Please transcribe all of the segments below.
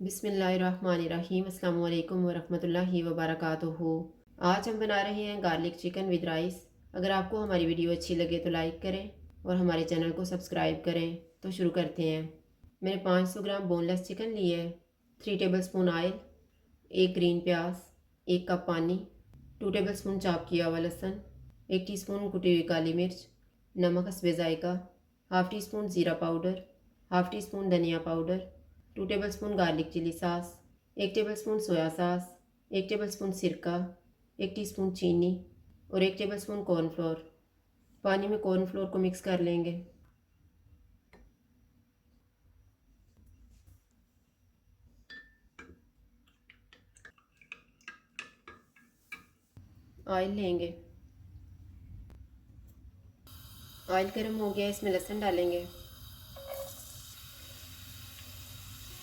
बिस्मिल्लाहिर्रहमानिर्रहीम अस्सलाम वालेकुम वरहमतुल्लाहि वबरकातुहू। आज हम बना रहे हैं गार्लिक चिकन विद राइस। अगर आपको हमारी वीडियो अच्छी लगे तो लाइक करें और हमारे चैनल को सब्सक्राइब करें। तो शुरू करते हैं। मैंने 500 ग्राम बोनलेस चिकन लिए है, 3 टेबल स्पून ऑयल, 1 ग्रीन प्याज, 1 कप पानी, 2 टेबल स्पून चॉप किया हुआ लहसुन, 1 टीस्पून कुटी हुई काली मिर्च, नमक हस्बे जायका, हाफ़ टी स्पून ज़ीरा पाउडर, हाफ़ टी स्पून धनिया powder, 2 tablespoon garlic chilli sauce, 1 table spoon soya sauce, 1 table spoon सिरका, 1 टीस्पून चीनी और 1 टेबल स्पून कॉर्नफ्लोर। पानी में कॉर्नफ्लोर को मिक्स कर लेंगे। ऑयल लेंगे। ऑयल गर्म हो गया, इसमें लहसुन डालेंगे।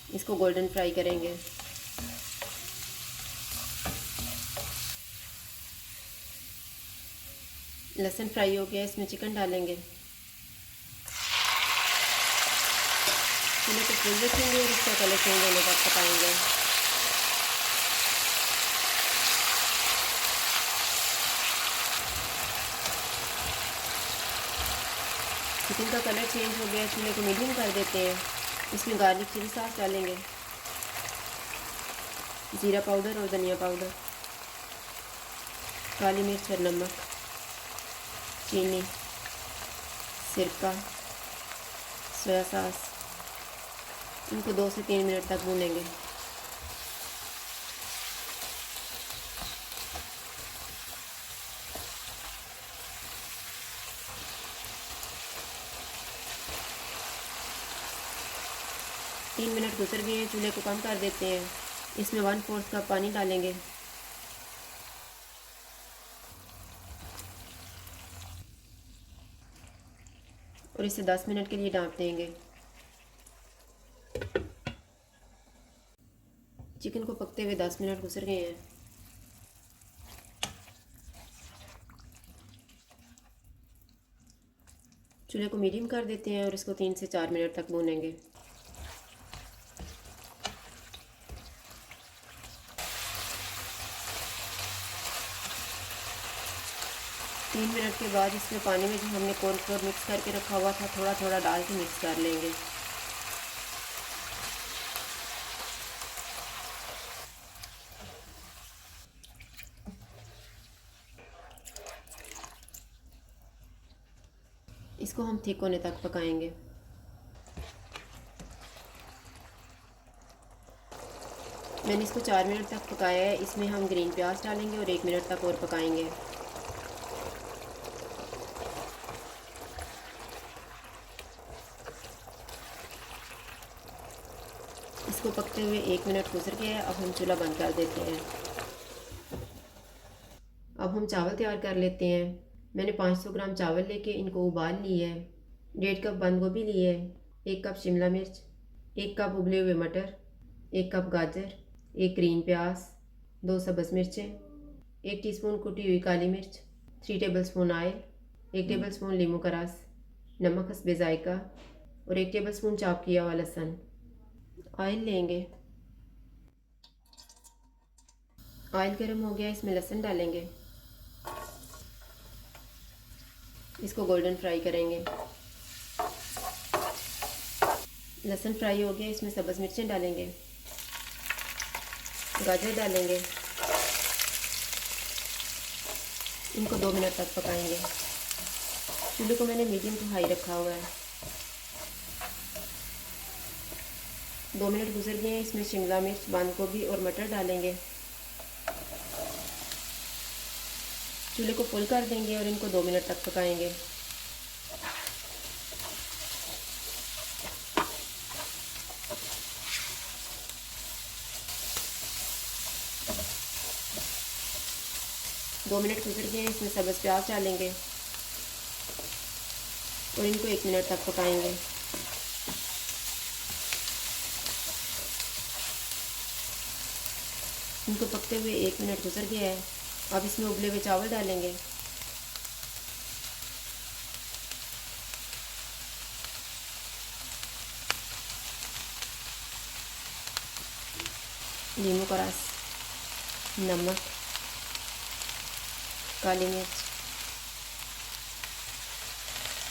इसको गोल्डन फ्राई करेंगे। लहसुन फ्राई हो गया, इसमें चिकन डालेंगे। चूल्हे को फुल रखेंगे और इसका कलर चेंज होने तक पकाएंगे। चिकन का कलर चेंज हो गया, चूल्हे को मीडियम कर देते हैं। इसमें गार्लिक चिली सॉस डालेंगे, ज़ीरा पाउडर और धनिया पाउडर, काली मिर्च और नमक, चीनी, सिरका, सोया सॉस। इनको 2 से 3 मिनट तक भूनेंगे। तीन मिनट गुजर गए हैं, चूल्हे को कम कर देते हैं। इसमें 1/4 कप पानी डालेंगे। और इसे 10 मिनट के लिए ढाँप देंगे। चिकन को पकते हुए 10 मिनट गुजर गए हैं। चूल्हे को मीडियम कर देते हैं और इसको 3 से 4 मिनट तक भूनेंगे। तीन मिनट के बाद इसमें पानी में जो हमने कॉर्नफ्लोर मिक्स करके रखा हुआ था, थोड़ा थोड़ा डाल के मिक्स कर लेंगे। इसको हम थिक होने तक पकाएंगे। मैंने इसको 4 मिनट तक पकाया है। इसमें हम ग्रीन प्याज डालेंगे और 1 मिनट तक और पकाएंगे। इसको पकते हुए 1 मिनट गुजर गया है। अब हम चूल्हा बंद कर देते हैं। अब हम चावल तैयार कर लेते हैं। मैंने 500 ग्राम चावल लेके इनको उबाल लिए है। 1.5 कप बंद गोभी लिए है, 1 कप शिमला मिर्च, 1 कप उबले हुए मटर, 1 कप गाजर, 1 ग्रीन प्याज, 2 सब्ज़ मिर्चें, 1 टीस्पून कुटी हुई काली मिर्च, 3 table spoon oil, 1 table spoon लींबू का रस, नमक हस्बे जायका और 1 टेबल स्पून चॉप किया हुआ लहसुन। ऑयल लेंगे। ऑयल गर्म हो गया, इसमें लहसुन डालेंगे। इसको गोल्डन फ्राई करेंगे। लहसुन फ्राई हो गया, इसमें सब्ज़ मिर्चें डालेंगे, गाजर डालेंगे। इनको 2 मिनट तक पकाएंगे। चूल्हे को मैंने मीडियम टू हाई रखा हुआ है। 2 मिनट गुजर गए हैं। इसमें शिमला मिर्च, बंद गोभी और मटर डालेंगे। चूल्हे को फुल कर देंगे और इनको 2 मिनट तक पकाएंगे। दो मिनट गुजर गए हैं। इसमें सब्ज़ प्याज डालेंगे और इनको 1 मिनट तक पकाएंगे। इनको पकते हुए 1 मिनट गुजर गया है। अब इसमें उबले हुए चावल डालेंगे। नींबू का रस, नमक, काली मिर्च।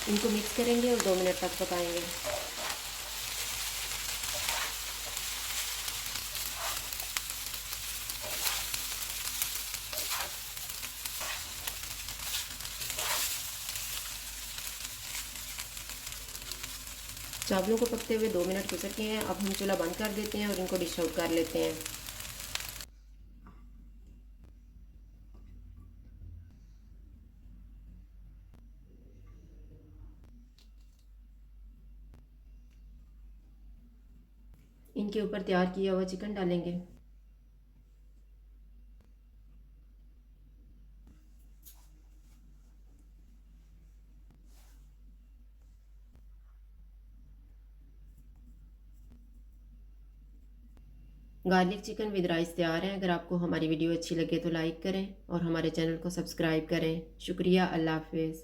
इनको मिक्स करेंगे और 2 मिनट तक पकाएंगे। चावलों को पकते हुए 2 मिनट हो चुके हैं। अब हम चूल्हा बंद कर देते हैं और इनको डिश आउट कर लेते हैं। इनके ऊपर तैयार किया हुआ चिकन डालेंगे। गार्लिक चिकन विद राइस तैयार है। अगर आपको हमारी वीडियो अच्छी लगे तो लाइक करें और हमारे चैनल को सब्सक्राइब करें। शुक्रिया। अल्लाह हाफिज़।